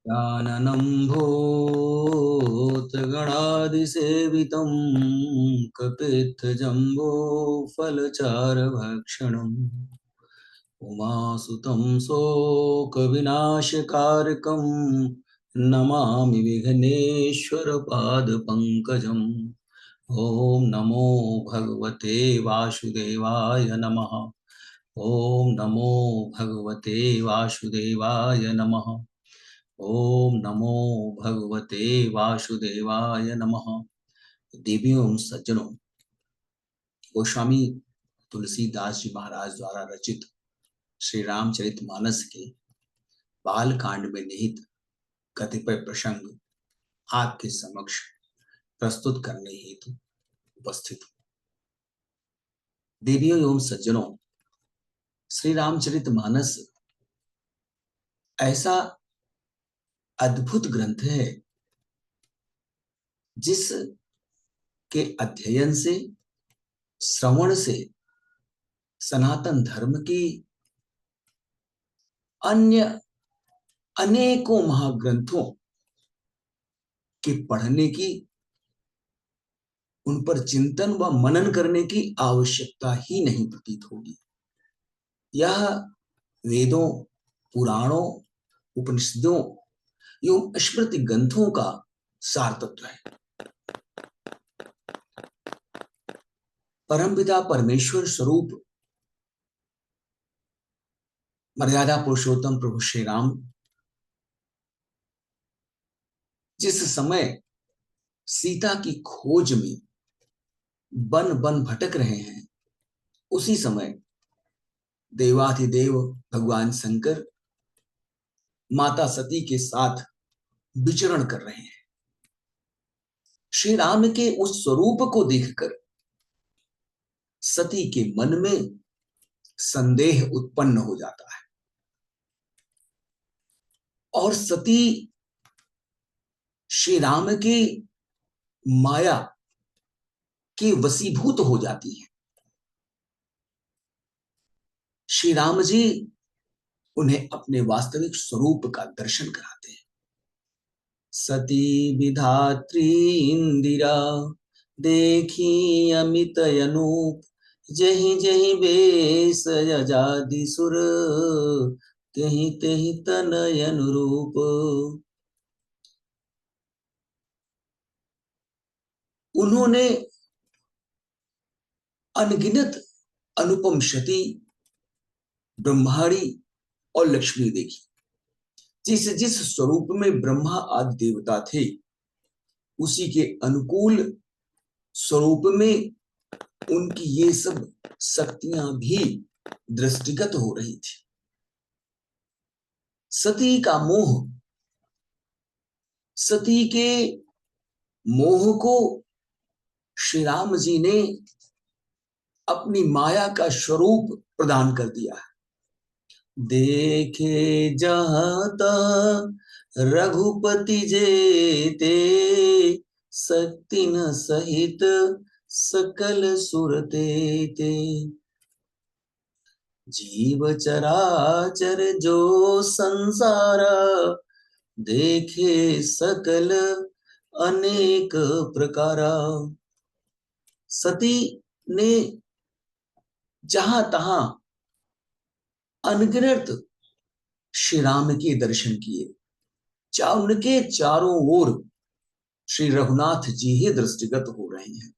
काननं भूतगणादिसेवितं कपित्थजम्बो फलचारभक्षणम् उमासुतं शोकविनाशकारकं नमामि विघ्नेश्वरपादपङ्कजम्। ॐ नमो भगवते वासुदेवाय नमः। ॐ नमो भगवते वासुदेवाय नमः। ओम नमो भगवते वासुदेवाय नमः। देवियों सज्जनों, गोस्वामी तुलसीदास जी महाराज द्वारा रचित श्री रामचरितमानस के बाल कांड में निहित कतिपय प्रसंग आपके समक्ष प्रस्तुत करने हेतु उपस्थित हूं। देवियों एवं सज्जनों, श्री रामचरितमानस ऐसा अद्भुत ग्रंथ है जिस के अध्ययन से, श्रवण से सनातन धर्म की अन्य अनेकों महाग्रंथों के पढ़ने की, उन पर चिंतन व मनन करने की आवश्यकता ही नहीं प्रतीत होगी। यह वेदों, पुराणों, उपनिषदों एवं स्मृति ग्रंथों का सार तत्व है। परमपिता परमेश्वर स्वरूप मर्यादा पुरुषोत्तम प्रभु श्री राम जिस समय सीता की खोज में वन वन भटक रहे हैं, उसी समय देवाधिदेव भगवान शंकर माता सती के साथ विचरण कर रहे हैं। श्री राम के उस स्वरूप को देखकर सती के मन में संदेह उत्पन्न हो जाता है और सती श्री राम की माया के वशीभूत हो जाती है। श्री राम जी उन्हें अपने वास्तविक स्वरूप का दर्शन कराते हैं। सती विधात्री इंदिरा देखी अमित अनूप, जहि जहि बेस यजादि सुर, कहीं तहि तनय अनुरूप। उन्होंने अनगिनत अनुपम शती, ब्रह्माणी और लक्ष्मी देखी। जिस जिस स्वरूप में ब्रह्मा आदि देवता थे, उसी के अनुकूल स्वरूप में उनकी ये सब शक्तियां भी दृष्टिगत हो रही थी। सती का मोह, सती के मोह को श्री राम जी ने अपनी माया का स्वरूप प्रदान कर दिया है। देखे जहाँ तहाँ रघुपति जेते, शक्ति न सहित सकल सुरते ते। जीव चराचर जो संसारा, देखे सकल अनेक प्रकारा। सती ने जहां तहां अनगिनत श्री राम के दर्शन किए। उनके चारों ओर श्री रघुनाथ जी ही दृष्टिगत हो रहे हैं।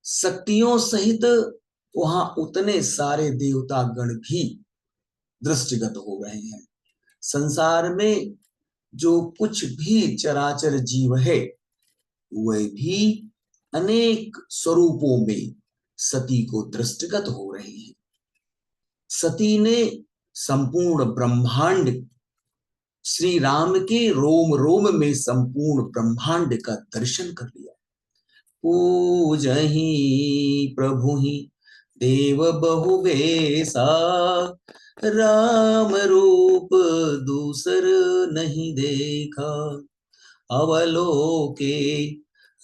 शक्तियों सहित वहां उतने सारे देवता गण भी दृष्टिगत हो रहे हैं। संसार में जो कुछ भी चराचर जीव है, वह भी अनेक स्वरूपों में सती को दृष्टिगत हो रहे हैं। सती ने संपूर्ण ब्रह्मांड, श्री राम के रोम रोम में संपूर्ण ब्रह्मांड का दर्शन कर लिया। पूजहि प्रभु ही देव बहु बेसा, राम रूप दूसर नहीं देखा। अवलोके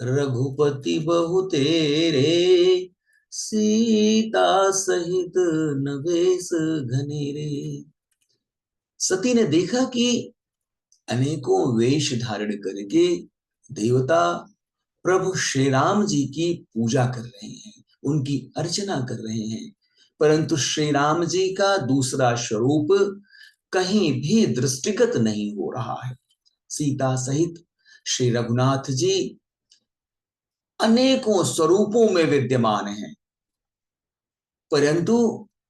रघुपति बहु तेरे, सीता सहित नवेश घनेरे। सती ने देखा कि अनेकों वेश धारण करके देवता प्रभु श्री राम जी की पूजा कर रहे हैं, उनकी अर्चना कर रहे हैं, परंतु श्री राम जी का दूसरा स्वरूप कहीं भी दृष्टिगत नहीं हो रहा है। सीता सहित श्री रघुनाथ जी अनेकों स्वरूपों में विद्यमान हैं, परंतु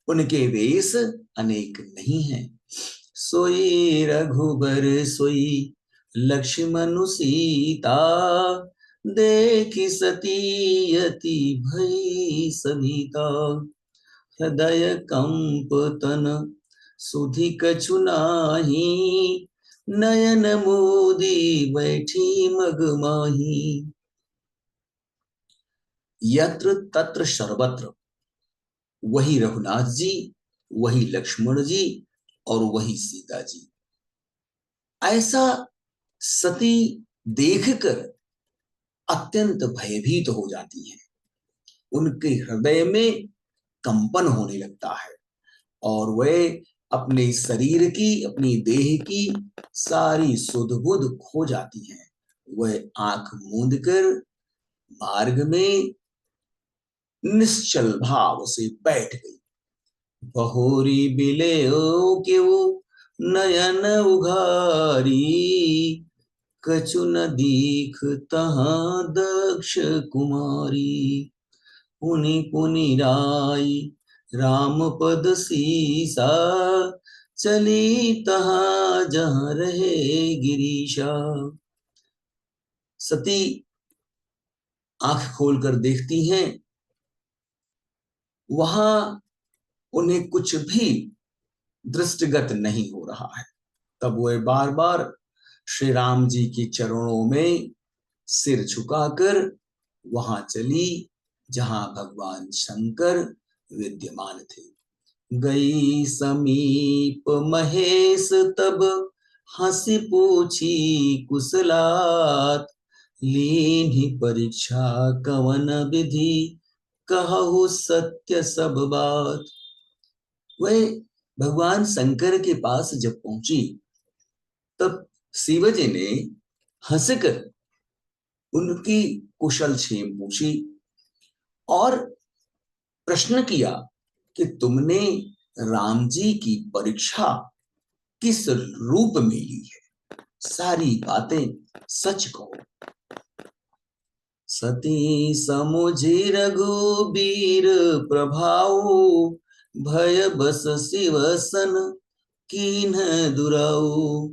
उनके वेश अनेक नहीं हैं। सोई रघुबर सोई लक्ष्मण सीता, देखी सती अति भई सभीता। हृदय कंप तन सुधि कछु नाही, नयन मोदी बैठी मगमाही। यत्र तत्र सर्वत्र वही रघुनाथ जी, वही लक्ष्मण जी और वही सीता जी। ऐसा सती देखकर अत्यंत भयभीत हो जाती हैं, उनके हृदय में कंपन होने लगता है और वे अपने शरीर की, अपनी देह की सारी सुध बुध खो जाती हैं। वह आंख मूंद कर मार्ग में निश्चल भाव से बैठ गई। बहोरी बिले क्यों नयन उघारी, कछु न दीख तहाँ दक्ष कुमारी। पुनि पुनि राई राम पद सीसा, चली तहाँ जहाँ रहे गिरीशा। सती आंख खोलकर देखती हैं, वहां उन्हें कुछ भी दृष्टिगत नहीं हो रहा है। तब वह बार बार श्री राम जी के चरणों में सिर झुकाकर वहां चली जहां भगवान शंकर विद्यमान थे। गई समीप महेश तब, हंसी पूछी कुशलात, लीन्ही परीक्षा कवन विधि, कहु सत्य सब बात। वह भगवान शंकर के पास जब पहुंची तब शिवजी ने हंसकर उनकी कुशल क्षेम पूछी और प्रश्न किया कि तुमने राम जी की परीक्षा किस रूप में ली है, सारी बातें सच कहो। सती समुझी रघुबीर प्रभाव, भय बस शिव सन कीन्ह दुराऊ।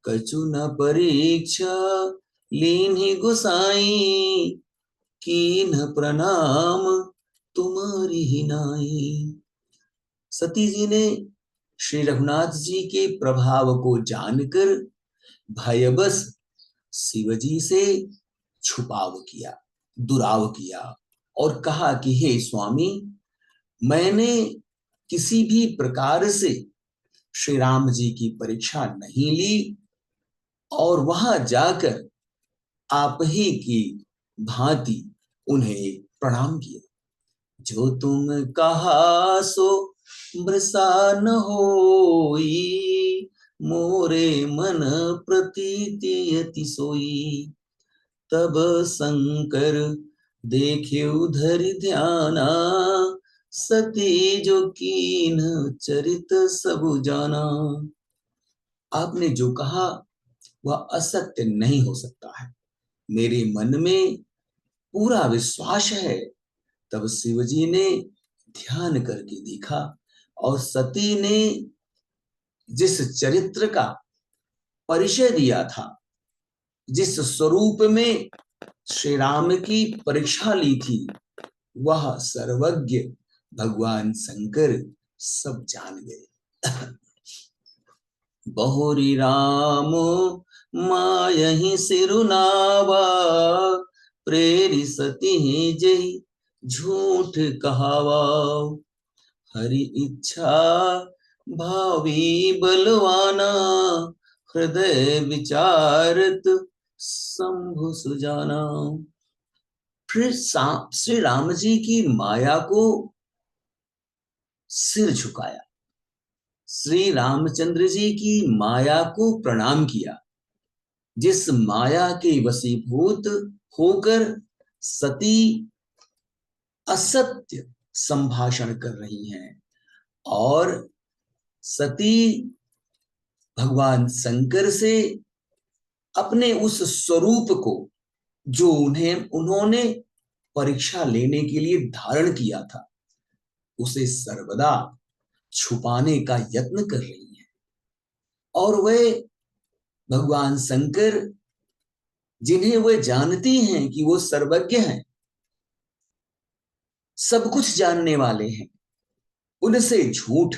कछु न परीक्षा लीन्ही गुसाई, कीन्ह प्रणाम तुम्हारी ही नाई। सती जी ने श्री रघुनाथ जी के प्रभाव को जानकर भयबस शिवजी से छुपाव किया, दुराव किया और कहा कि हे स्वामी, मैंने किसी भी प्रकार से श्री राम जी की परीक्षा नहीं ली और वहां जाकर आप ही की भांति उन्हें प्रणाम किया। जो तुम कहा सो वृषा न होई, मोरे मन प्रतीति अति सोई। तब शंकर देखे उधर ध्याना, सती जो कीन चरित सब जाना। आपने जो कहा वह असत्य नहीं हो सकता है, मेरे मन में पूरा विश्वास है। तब शिवजी ने ध्यान करके देखा और सती ने जिस चरित्र का परिचय दिया था, जिस स्वरूप में श्री राम की परीक्षा ली थी, वह सर्वज्ञ भगवान शंकर सब जान गए। बहुरी राम मायहि सिरुनावा, प्रेरि सती जही झूठ कहावा। हरि इच्छा भावी बलवाना, हृदय विचारत शंभु सुजाना। फिर श्री राम जी की माया को सिर झुकाया, श्री रामचंद्र जी की माया को प्रणाम किया, जिस माया के वशीभूत होकर सती असत्य संभाषण कर रही हैं, और सती भगवान शंकर से अपने उस स्वरूप को, जो उन्होंने परीक्षा लेने के लिए धारण किया था, उसे सर्वदा छुपाने का यत्न कर रही है। और वे भगवान शंकर, जिन्हें वे जानती हैं कि वो सर्वज्ञ हैं, सब कुछ जानने वाले हैं, उनसे झूठ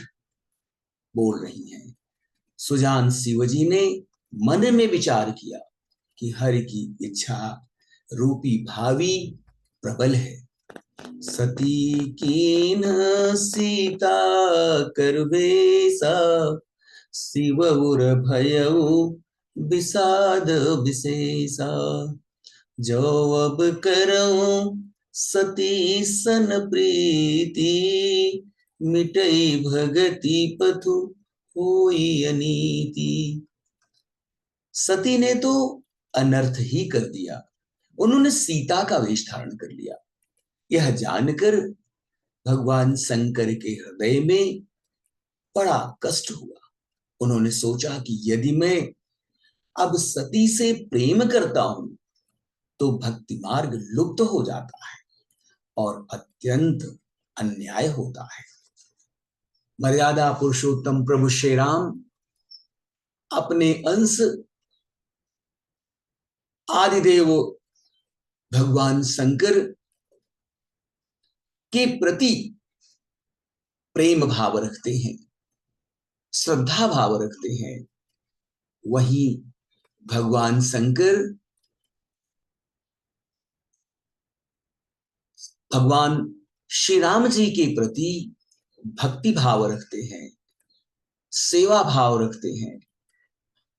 बोल रही हैं। सुजान शिवजी ने मन में विचार किया कि हरि की इच्छा रूपी भावी प्रबल है। सती कीन सीता करवेसा, शिव उर भयउ विषाद विशेषा। जो अब करऊं सती सन प्रीति, मिटई भगति पथु होई अनीति। सती ने तो अनर्थ ही कर दिया, उन्होंने सीता का वेश धारण कर लिया। यह जानकर भगवान शंकर के हृदय में बड़ा कष्ट हुआ। उन्होंने सोचा कि यदि मैं अब सती से प्रेम करता हूं तो भक्ति मार्ग लुप्त हो जाता है और अत्यंत अन्याय होता है। मर्यादा पुरुषोत्तम प्रभु श्री राम अपने अंश आदिदेव भगवान शंकर के प्रति प्रेम भाव रखते हैं, श्रद्धा भाव रखते हैं। वहीं भगवान शंकर भगवान श्री राम जी के प्रति भक्ति भाव रखते हैं, सेवा भाव रखते हैं।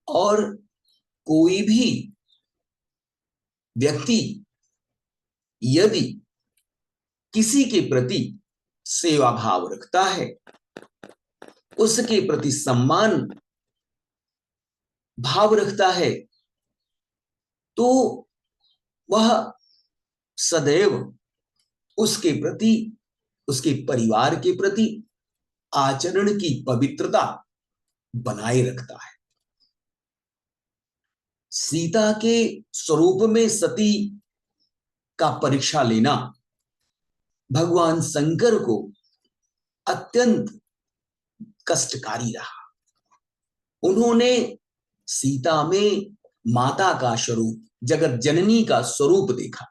और कोई भी व्यक्ति यदि किसी के प्रति सेवा भाव रखता है, उसके प्रति सम्मान भाव रखता है, तो वह सदैव उसके प्रति, उसके परिवार के प्रति आचरण की पवित्रता बनाए रखता है। सीता के स्वरूप में सती का परीक्षा लेना भगवान शंकर को अत्यंत कष्टकारी रहा। उन्होंने सीता में माता का स्वरूप, जगत जननी का स्वरूप देखा,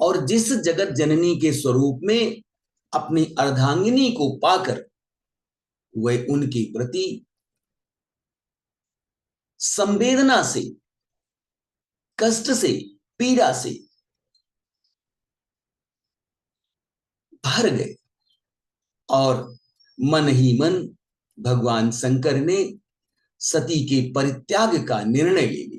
और जिस जगत जननी के स्वरूप में अपनी अर्धांगिनी को पाकर वे उनके प्रति संवेदना से, कष्ट से, पीड़ा से भर गए, और मन ही मन भगवान शंकर ने सती के परित्याग का निर्णय ले लिया।